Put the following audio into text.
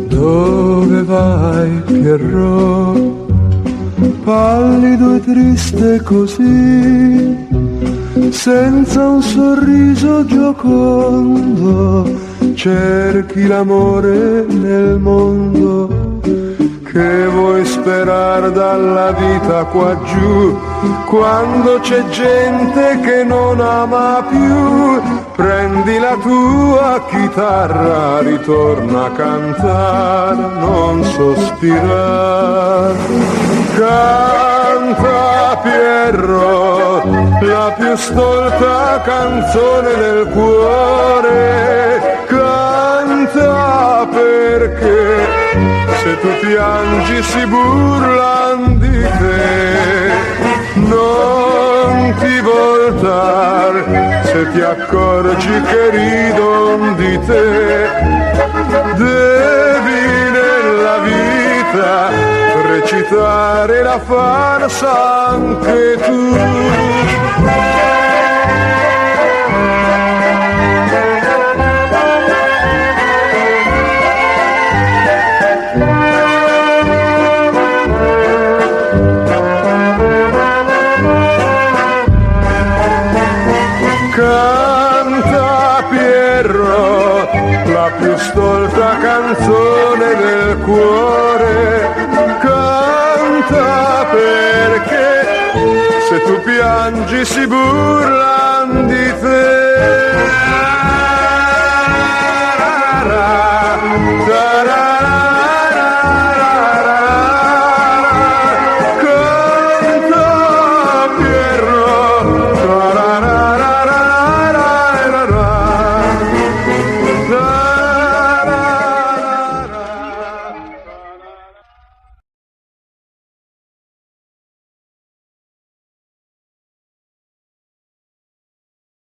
Dove vai, Pierrot? Pallido e triste così, senza un sorriso giocondo, cerchi l'amore nel mondo. Che vuoi sperar dalla vita qua giù, quando c'è gente che non ama più? Prendi la tua chitarra, ritorna a cantare, non sospirare. Canta Pierrot, la più stolta canzone del cuore. Canta perché se tu piangi si burlan di te. Non ti voltar se ti accorgi che ridon di te. Devi nella vita recitare la farsa anche tu. Canta Pierrot, la più stolta canzone del cuore. Canta perché se tu piangi si burlan di te.